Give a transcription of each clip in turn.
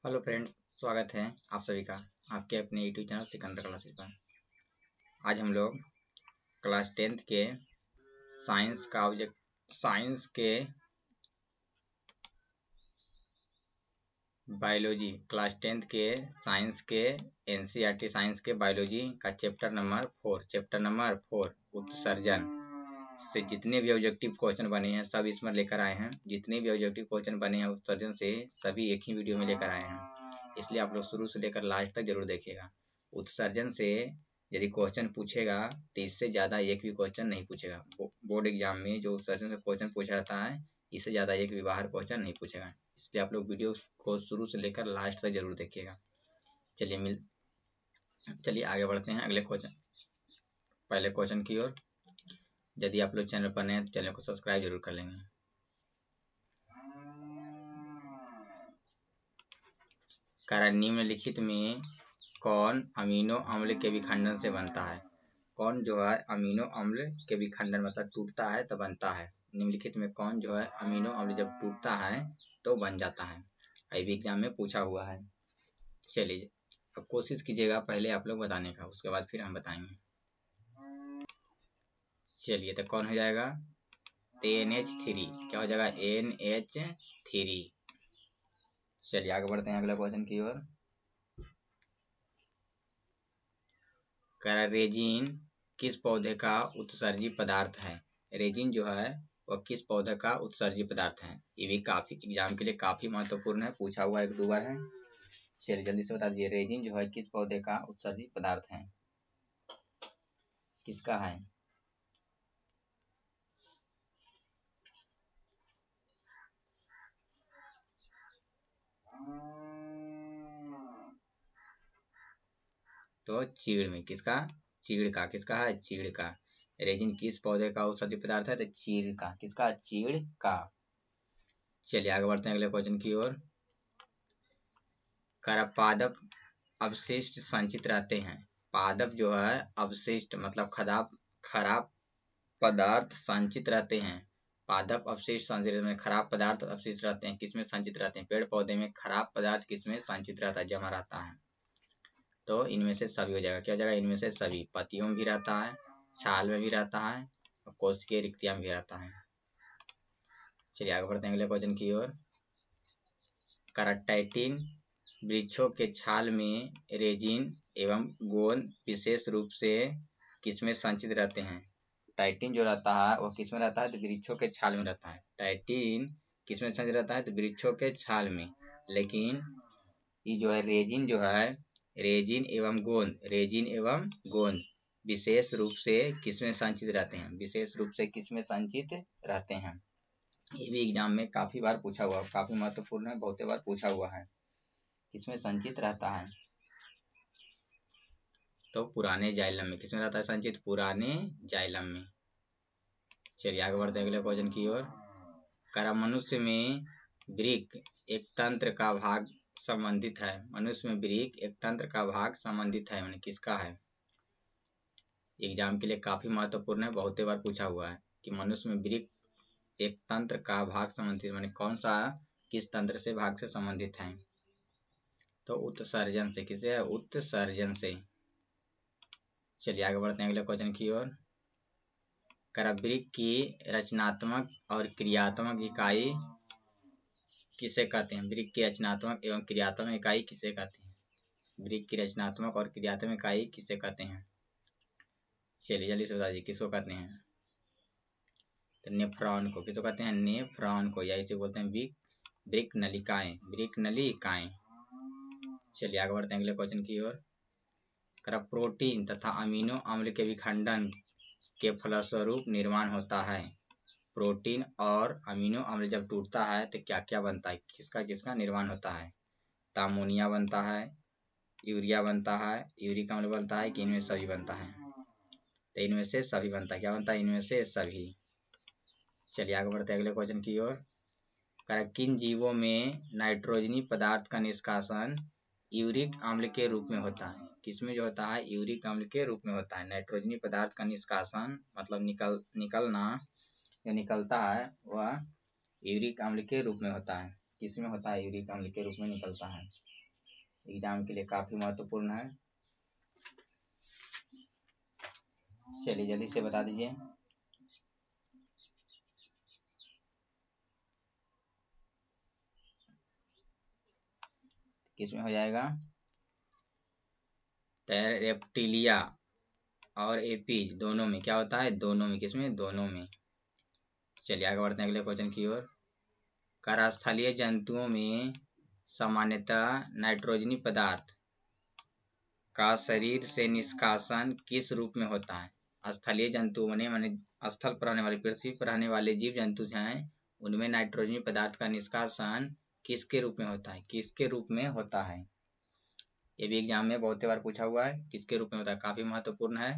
Hello friends, स्वागत है आप सभी का आपके अपने यूट्यूब चैनल सिकंदर क्लासेस पर। आज हम लोग क्लास 10th के साइंस के बायोलॉजी क्लास 10th के साइंस के एनसीईआरटी साइंस के बायोलॉजी का चैप्टर नंबर 4 उत्सर्जन से जितने भी ऑब्जेक्टिव क्वेश्चन बने हैं सब इसमें लेकर आए हैं। जितने भी ऑब्जेक्टिव क्वेश्चन बने हैं उत्सर्जन से सभी एक ही वीडियो में लेकर आए हैं, इसलिए आप लोग शुरू से लेकर लास्ट तक जरूर देखिएगा। उत्सर्जन से यदि क्वेश्चन पूछेगा तो इससे ज़्यादा एक भी क्वेश्चन नहीं पूछेगा। बोर्ड एग्जाम में जो उत्सर्जन से क्वेश्चन पूछा जाता है इससे ज़्यादा एक भी बाहर क्वेश्चन नहीं पूछेगा, इसलिए आप लोग वीडियो को शुरू से लेकर लास्ट तक जरूर देखिएगा। चलिए आगे बढ़ते हैं अगले क्वेश्चन पहले क्वेश्चन की ओर। यदि आप लोग चैनल पर नए हैं तो चैनल को सब्सक्राइब जरूर कर लेंगे। निम्नलिखित में कौन अमीनो अम्ल के विखंडन से बनता है? कौन जो है अमीनो अम्ल के विखंडन मतलब टूटता है तो बनता है। निम्नलिखित में कौन जो है अमीनो अम्ल जब टूटता है तो बन जाता है। ये भी एग्जाम में पूछा हुआ है। चलिए अब कोशिश कीजिएगा पहले आप लोग बताने का, उसके बाद फिर हम बताएंगे। चलिए तो कौन हो जाएगा? NH3 क्या हो जाएगा? NH3। चलिए आगे बढ़ते हैं अगला क्वेश्चन की ओर। रेजिन किस पौधे का उत्सर्जी पदार्थ है? रेजिन जो है वह किस पौधे का उत्सर्जी पदार्थ है? ये भी काफी एग्जाम के लिए काफी महत्वपूर्ण है, पूछा हुआ एक दो बार है। चलिए जल्दी से बता दीजिए, रेजिन जो है किस पौधे का उत्सर्जी पदार्थ है? किसका है? तो चीड़ में। किसका? चीड़ का। किसका है? चीड़ का। रेजिन किस पौधे का उत्सर्जी पदार्थ है? तो चीड़ का। किसका? चीड़ का। चलिए आगे बढ़ते हैं अगले क्वेश्चन की ओर। पादप अवशिष्ट संचित रहते हैं। पादप जो है अवशिष्ट मतलब खराब पदार्थ संचित रहते हैं। पादप अवशिष्ट संचित में खराब पदार्थ अवशिष्ट रहते हैं। किसमें संचित रहते हैं? पेड़ पौधे में खराब पदार्थ किसमें संचित रहता है? जमा रहता है। तो इनमें से सभी हो जाएगा। क्या हो जाएगा? इनमें से सभी। पत्तियों में भी रहता है, छाल में भी रहता है और कोशिकीय रिक्तियां में भी रहता है। चलिए आगे बढ़ते हैं अगले क्वेश्चन की ओर। कराटाइटिन वृक्षों के छाल में रेजिन एवं गोंद विशेष रूप से किसमें संचित रहते हैं? टाइटिन जो रहता है वो किसमें रहता है? तो वृक्षों के छाल में रहता है। टाइटिन किसमें संचित रहता है? तो वृक्षों के छाल में। लेकिन ये जो है रेजिन जो है रेजिन एवं गोंद विशेष रूप से किसमें संचित रहते हैं? विशेष रूप से किसमें संचित रहते हैं? ये भी एग्जाम में काफी बार पूछा हुआ है, काफी महत्वपूर्ण है, बहुत बार पूछा हुआ है। किसमें संचित रहता है? तो पुराने जाइलम में। किसमें रहता है संचित? पुराने जाइलम में। चलिए आगे बढ़ते हैं अगले क्वेश्चन की ओर। मनुष्य में वृक्क एक तंत्र का भाग संबंधित है। मनुष्य में वृक्क एक तंत्र का भाग संबंधित है, यानी किसका है? एग्जाम के लिए काफी महत्वपूर्ण है, बहुत बार पूछा हुआ है कि मनुष्य में वृक्क एक तंत्र का भाग संबंधित, यानी कौन सा किस तंत्र से भाग से संबंधित है? तो उत्सर्जन से। किसे है? उत्सर्जन से। चलिए आगे बढ़ते हैं अगले क्वेश्चन की ओर। वृक्क की रचनात्मक और क्रियात्मक इकाई किसे कहते हैं? वृक्क की रचनात्मक एवं क्रियात्मक इकाई किसे कहते हैं? वृक्क की रचनात्मक और क्रियात्मक इकाई किसे कहते हैं? चलिए जल्दी से बता दीजिए किसको कहते हैं? तो नेफ्रॉन को। किसको कहते हैं? नेफ्रॉन को, या इसे बोलते हैं वृक्क नलिकाएं। वृक्क नलिकाएं। चलिए आगे बढ़ते हैं अगले क्वेश्चन की ओर। प्रोटीन तथा अमीनो अम्ल के विखंडन के फलस्वरूप निर्माण होता है। प्रोटीन और अमीनो अम्ल जब टूटता है तो क्या क्या बनता है? किसका किसका निर्माण होता है? तो अमोनिया बनता है, यूरिया बनता है, यूरिक अम्ल बनता है कि इनमें सभी बनता है? तो इनमें से सभी बनता है। क्या बनता है? इनमें से सभी। चलिए आगे बढ़ते हैं अगले क्वेश्चन की ओर। किन जीवों में नाइट्रोजनी पदार्थ का निष्कासन यूरिक अम्ल के रूप में होता है? किसमें जो होता है? यूरिक अम्ल के रूप में होता है। नाइट्रोजनी पदार्थ का निष्कासन मतलब निकलना जो निकलता है वह यूरिक अम्ल के रूप में होता है। किसमें होता है? यूरिक अम्ल के रूप में निकलता है। एग्जाम के लिए काफी महत्वपूर्ण है। चलिए जल्दी से बता दीजिए। किसमें हो जाएगा? रेप्टिलिया और एपीज दोनों में क्या होता है? दोनों में। किसमें? दोनों में। चलिए आगे बढ़ते हैं अगले क्वेश्चन की ओर। करास्थलीय जंतुओं में सामान्यतः नाइट्रोजनी पदार्थ का शरीर से निष्कासन किस रूप में होता है? स्थलीय जंतुओं में माने स्थल पर रहने वाले, पृथ्वी पर रहने वाले जीव जंतु हैं, उनमें नाइट्रोजनी पदार्थ का निष्कासन किसके रूप में होता है? किसके रूप में होता है? ये भी एग्जाम में बहुत बार पूछा हुआ है। किसके रूप में होता है? काफी महत्वपूर्ण है।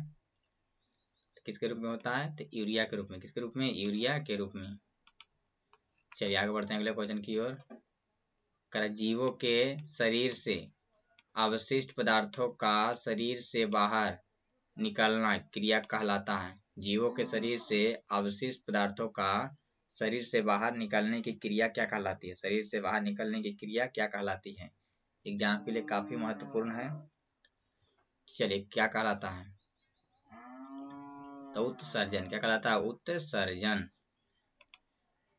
किसके रूप में होता है? तो यूरिया के रूप में। किसके रूप में? यूरिया के रूप में। चलिए आगे बढ़ते हैं अगले क्वेश्चन की ओर। जीवों के शरीर से अवशिष्ट पदार्थों का शरीर से बाहर निकलना क्रिया कहलाता है। जीवों के शरीर से अवशिष्ट पदार्थों का शरीर से बाहर निकलने की क्रिया क्या कहलाती है? शरीर से बाहर निकलने की क्रिया क्या कहलाती है? एग्जाम के लिए काफी महत्वपूर्ण है। चलिए क्या कहलाता है? तो उत्सर्जन। क्या कहलाता है? उत्सर्जन।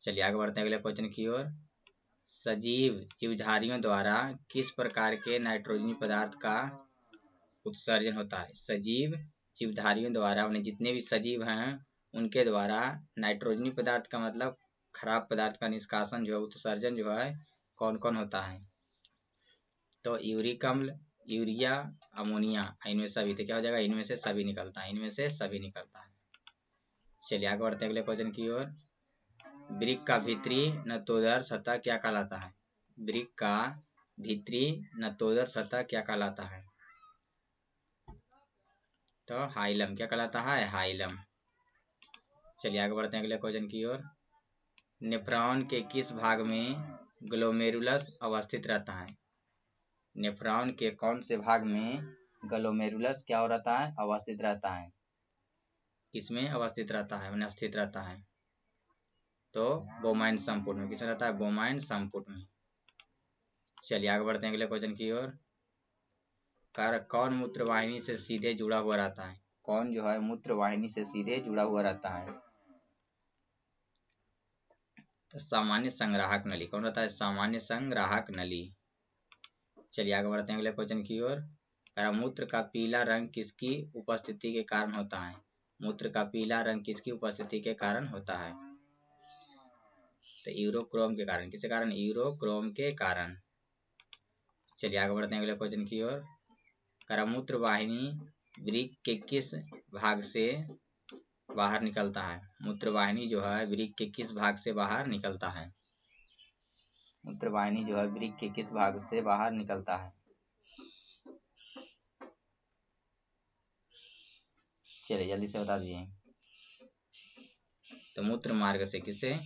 चलिए आगे बढ़ते हैं अगले क्वेश्चन की ओर। सजीव जीवधारियों द्वारा किस प्रकार के नाइट्रोजनी पदार्थ का उत्सर्जन होता है? सजीव जीवधारियों द्वारा, उन्हें जितने भी सजीव हैं उनके द्वारा नाइट्रोजनी पदार्थ का मतलब खराब पदार्थ का निष्कासन जो है, उत्सर्जन जो है, कौन कौन होता है? तो यूरिक अम्ल, यूरिया, अमोनिया, इनमें सभी। तो क्या हो जाएगा? इनमें से सभी निकलता है। इनमें से सभी निकलता है। चलिए आगे बढ़ते हैं अगले क्वेश्चन की ओर। वृक्क का भीतरी नतोदर सतह क्या कहलाता है? वृक्क का भीतरी नतोदर सतह क्या कहलाता है? तो हाइलम। क्या कहलाता है? हाइलम। चलिए आगे बढ़ते हैं अगले क्वेश्चन की ओर। नेफ्रॉन के किस भाग में ग्लोमेरुलस अवस्थित रहता है? नेफ्रॉन के कौन से भाग में ग्लोमेरुलस क्या हो रहता है? अवस्थित रहता है। किसमें अवस्थित रहता है? उन्हें स्थित रहता है। तो बोमाइन संपुट में। किसमें रहता है? बोमाइन संपुट में। चलिए आगे बढ़ते हैं अगले क्वेश्चन की ओर। कौन मूत्रवाहिनी से सीधे जुड़ा हुआ रहता है? कौन जो है मूत्रवाहिनी से सीधे जुड़ा हुआ रहता है? तो सामान्य संग्राहक नली। कौन रहता है? सामान्य संग्राहक नली। चलिए आगे बढ़ते हैं अगले क्वेश्चन की ओर। मूत्र का पीला रंग किसकी उपस्थिति के कारण होता है? मूत्र का पीला रंग किसकी उपस्थिति के कारण होता है? तो यूरोक्रोम के कारण। किसके कारण? यूरोक्रोम के कारण। चलिए आगे बढ़ते हैं अगले क्वेश्चन की ओर। मूत्र वाहिनी वृक्क के किस भाग से बाहर निकलता है? मूत्रवाहिनी जो है वृक्क के किस भाग से बाहर निकलता है? मूत्रवाहिनी जो है वृक्क के किस भाग से बाहर निकलता है? चलिए जल्दी से बता दीजिए। तो मूत्र मार्ग से। किसे?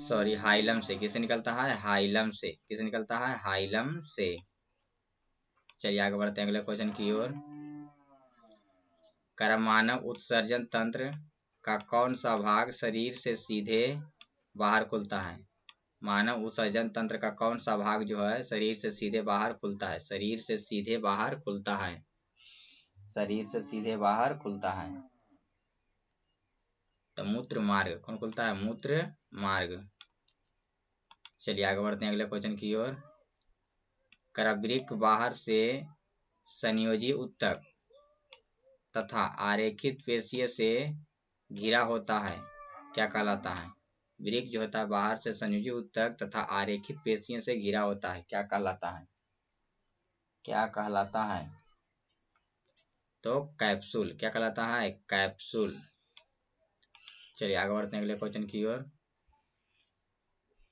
सॉरी, हाइलम से। किसे निकलता है? हाइलम से। किसे निकलता है? हाइलम से। चलिए आगे बढ़ते हैं अगले क्वेश्चन की ओर। मानव उत्सर्जन तंत्र का कौन सा भाग शरीर से सीधे बाहर खुलता है? मानव उत्सर्जन तंत्र का कौन सा भाग जो है शरीर से सीधे बाहर खुलता है? शरीर से सीधे बाहर खुलता है। शरीर से सीधे बाहर खुलता है। तो मूत्र मार्ग। कौन खुलता है? मूत्र मार्ग। चलिए आगे बढ़ते हैं अगले क्वेश्चन की ओर। वृक्क बाहर से संयोजी उत्तक तथा आरेखित पेशीय से घिरा होता है, क्या कहलाता है? वृक्क जो होता है बाहर से संयोजी उत्तक तथा आरेखित पेशियों से घिरा होता है, क्या कहलाता है? क्या कहलाता है? तो कैप्सूल। क्या कहलाता है? कैप्सूल। चलिए आगे बढ़ते हैं अगले क्वेश्चन की ओर।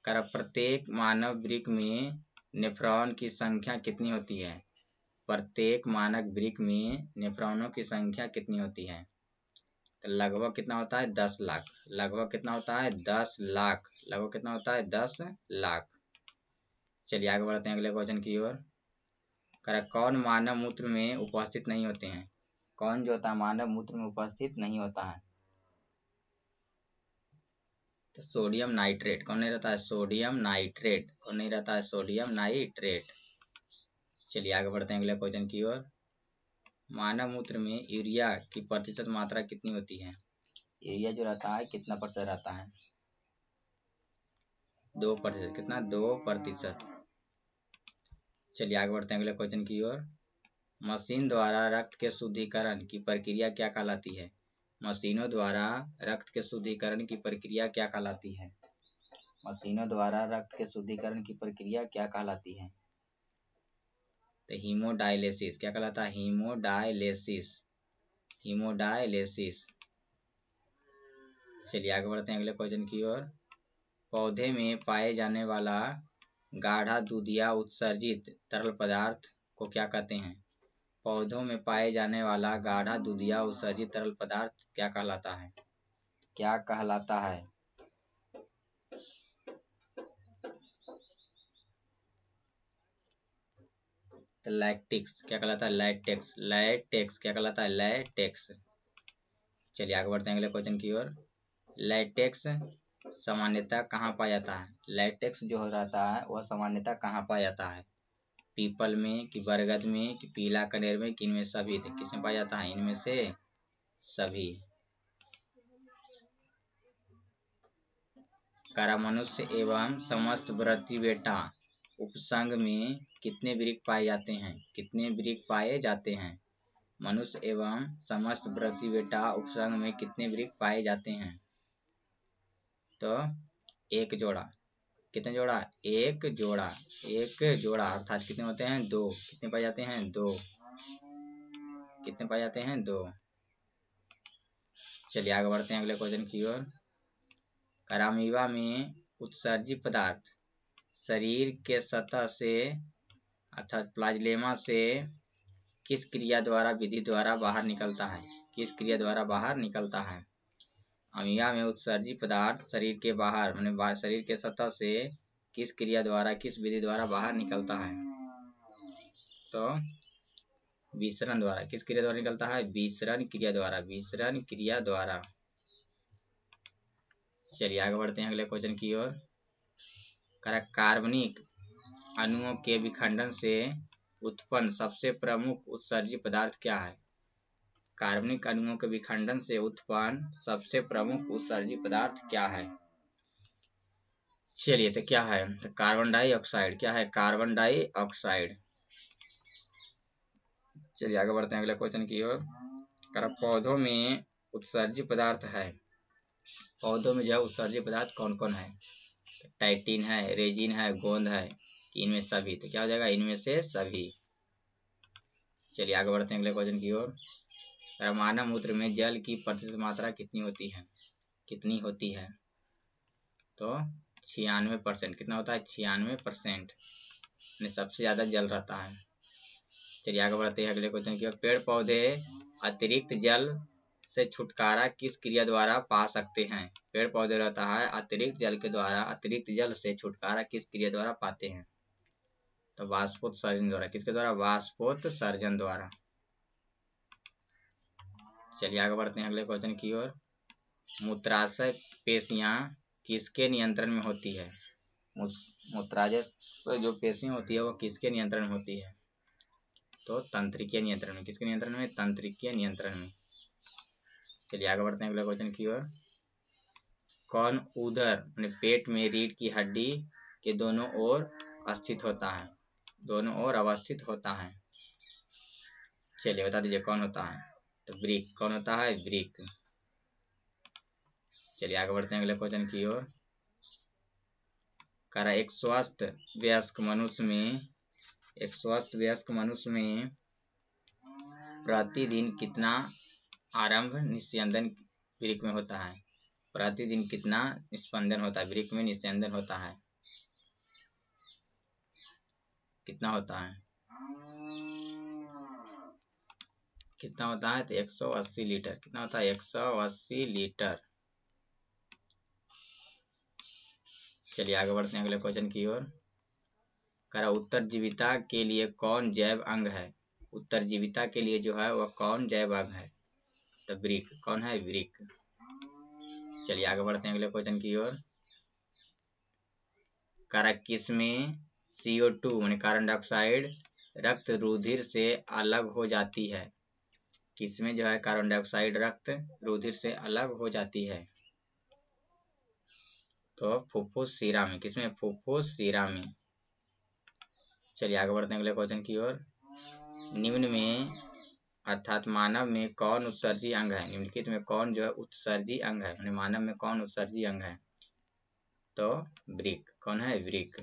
प्रत्येक मानव वृक्क में नेफ्रॉन की संख्या कितनी होती है? प्रत्येक मानव वृक्क में नेफ्रॉनों की संख्या कितनी होती है? तो लगभग कितना होता है? 10 लाख। लगभग कितना होता है? 10 लाख। लगभग कितना होता है? 10 लाख। चलिए आगे बढ़ते हैं अगले क्वेश्चन की ओर। कौन मानव मूत्र में उपस्थित नहीं होते हैं? कौन जो होता है मानव मूत्र में उपस्थित नहीं होता है? तो सोडियम नाइट्रेट। कौन नहीं रहता है? Sodium nitrate. कौन नहीं रहता है? Sodium nitrate. चलिए आगे बढ़ते हैं अगले क्वेश्चन की ओर। मानव मूत्र में यूरिया की प्रतिशत मात्रा कितनी होती है? यूरिया जो रहता है कितना प्रतिशत रहता है? 2%। कितना? 2%। चलिए आगे बढ़ते हैं अगले क्वेश्चन की ओर। मशीन द्वारा रक्त के शुद्धिकरण की प्रक्रिया क्या कहलाती है? मशीनों द्वारा रक्त के शुद्धिकरण की प्रक्रिया क्या कहलाती है? मशीनों द्वारा रक्त के शुद्धिकरण की प्रक्रिया क्या कहलाती है? तो हीमोडायलिसिस। क्या कहलाता है? हीमोडायलिसिस। हीमोडायलिसिस। चलिए आगे बढ़ते हैं अगले क्वेश्चन की ओर। पौधे में पाए जाने वाला गाढ़ा दूधिया उत्सर्जित तरल पदार्थ को क्या कहते हैं? पौधों में पाए जाने वाला गाढ़ा दूधिया उत्सर्जित तरल पदार्थ क्या कहलाता है? क्या कहलाता है? तो लैक्टिक्स। क्या कहलाता है? लैटेक्स। लैटेक्स। क्या कहलाता है? लैटेक्स। चलिए आगे बढ़ते हैं अगले क्वेश्चन की ओर। लैटेक्स सामान्यतः कहाँ पाया जाता है? लैटेक्स जो रहता है वह सामान्यतः कहाँ पाया जाता है? पीपल में कि बरगद में कि पीला कनेर में कि इनमें सभी? किसमें पाया जाता है? इनमें से सभी। कारा मनुष्य एवं समस्त ब्रतिबेटा उपसंग में कितने वृक्क पाए जाते हैं? कितने वृक्क पाए जाते हैं? मनुष्य एवं समस्त ब्रतिबेटा उपसंग में कितने वृक्क पाए जाते हैं? तो एक जोड़ा। कितने जोड़ा? एक जोड़ा। एक जोड़ा अर्थात कितने होते हैं? 2। कितने पाए जाते हैं? 2। कितने पाए जाते हैं? 2। चलिए आगे बढ़ते हैं अगले क्वेश्चन की ओर। अमीबा में उत्सर्जित पदार्थ शरीर के सतह से अर्थात प्लाज्लेमा से किस क्रिया द्वारा विधि द्वारा बाहर निकलता है? किस क्रिया द्वारा बाहर निकलता है? अमीबा में उत्सर्जित पदार्थ शरीर के बाहर माने शरीर के सतह से किस क्रिया द्वारा किस विधि द्वारा बाहर निकलता है? तो विसरण द्वारा। किस क्रिया द्वारा निकलता है? विसरण क्रिया द्वारा। विसरण क्रिया द्वारा। चलिए आगे बढ़ते हैं अगले क्वेश्चन की ओर। कार्बनिक अणुओं के विखंडन से उत्पन्न सबसे प्रमुख उत्सर्जित पदार्थ क्या है? कार्बनिक अणुओं के विखंडन से उत्पन्न सबसे प्रमुख उत्सर्जित पदार्थ क्या है? चलिए तो क्या है? तो कार्बन डाइऑक्साइड। क्या है? Carbon dioxide. चलिए आगे बढ़ते हैं अगले क्वेश्चन की ओर। पौधों में उत्सर्जित पदार्थ है। पौधों में जो उत्सर्जित पदार्थ कौन कौन है? टाइटिन है, रेजिन है, गोंद है, इनमें सभी? तो क्या हो जाएगा? इनमें से सभी। चलिए आगे बढ़ते हैं अगले क्वेश्चन की ओर। मानव मूत्र में जल की प्रतिशत मात्रा कितनी होती है? कितनी होती है? तो 96%। कितना होता है? 96% में सबसे ज्यादा जल रहता है। चलिए आगे बढ़ते हैं अगले क्वेश्चन की ओर। पेड़ पौधे अतिरिक्त जल से छुटकारा किस क्रिया द्वारा पा सकते हैं? पेड़ पौधे रहता है अतिरिक्त जल के द्वारा अतिरिक्त जल से छुटकारा किस क्रिया द्वारा पाते हैं? तो वाष्पोत्सर्जन द्वारा। किसके द्वारा? वाष्पोत्सर्जन द्वारा। चलिए आगे बढ़ते हैं अगले क्वेश्चन की ओर। मूत्राशय पेशियां किसके नियंत्रण में होती है? मूत्राशय जो पेशियां होती है वो किसके नियंत्रण में होती है? तो तंत्रिकीय नियंत्रण में। किसके नियंत्रण में? तंत्रिकीय नियंत्रण में। चलिए आगे बढ़ते हैं अगले क्वेश्चन की ओर। कौन उदर अपने पेट में रीढ़ की हड्डी के दोनों ओर स्थित होता है? दोनों ओर अवस्थित होता है। चलिए बता दीजिए कौन होता है? तो वृक्क। कौन होता है? वृक्क। चलिए आगे बढ़ते हैं अगले क्वेश्चन की ओर। एक स्वस्थ वयस्क मनुष्य में प्रतिदिन कितना आरंभ निस्यंदन वृक्क में होता है? प्रतिदिन कितना निस्पंदन होता है? वृक्क में निस्यंदन होता है। कितना होता है? कितना होता है? तो 180 लीटर। कितना होता है? 180 लीटर। चलिए आगे बढ़ते हैं अगले क्वेश्चन की ओर। उत्तरजीविता के लिए कौन जैव अंग है? उत्तरजीविता के लिए जो है वह कौन जैव अंग है? तो वृक्क। कौन है? वृक्क। चलिए आगे बढ़ते हैं अगले क्वेश्चन की ओर। किसमें CO2 माने कार्बन डाइऑक्साइड रक्त रुधिर से अलग हो जाती है? किसमें जो है कार्बन डाइऑक्साइड रक्त रुधिर से अलग हो जाती है? तो फुफ्फुस शिरा में। किसमें? फुफ्फुस शिरा में। चलिए आगे बढ़ते हैं अगले क्वेश्चन की ओर। निम्न में अर्थात मानव में कौन उत्सर्जी अंग है? निम्नलिखित में कौन जो है उत्सर्जी अंग है? यानी मानव में कौन उत्सर्जी अंग है? तो वृक्क। कौन है? वृक्क।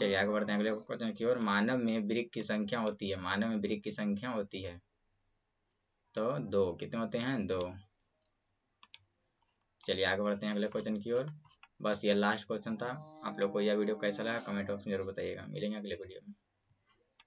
चलिए आगे बढ़ते हैं अगले क्वेश्चन की ओर। मानव में वृक्क की संख्या होती है? मानव में वृक्क की संख्या होती है तो 2। कितने होते हैं? 2। चलिए आगे बढ़ते हैं अगले क्वेश्चन की ओर। बस ये लास्ट क्वेश्चन था। आप लोग को यह वीडियो कैसा लगा कमेंट बॉक्स में जरूर बताइएगा। मिलेंगे अगले वीडियो में।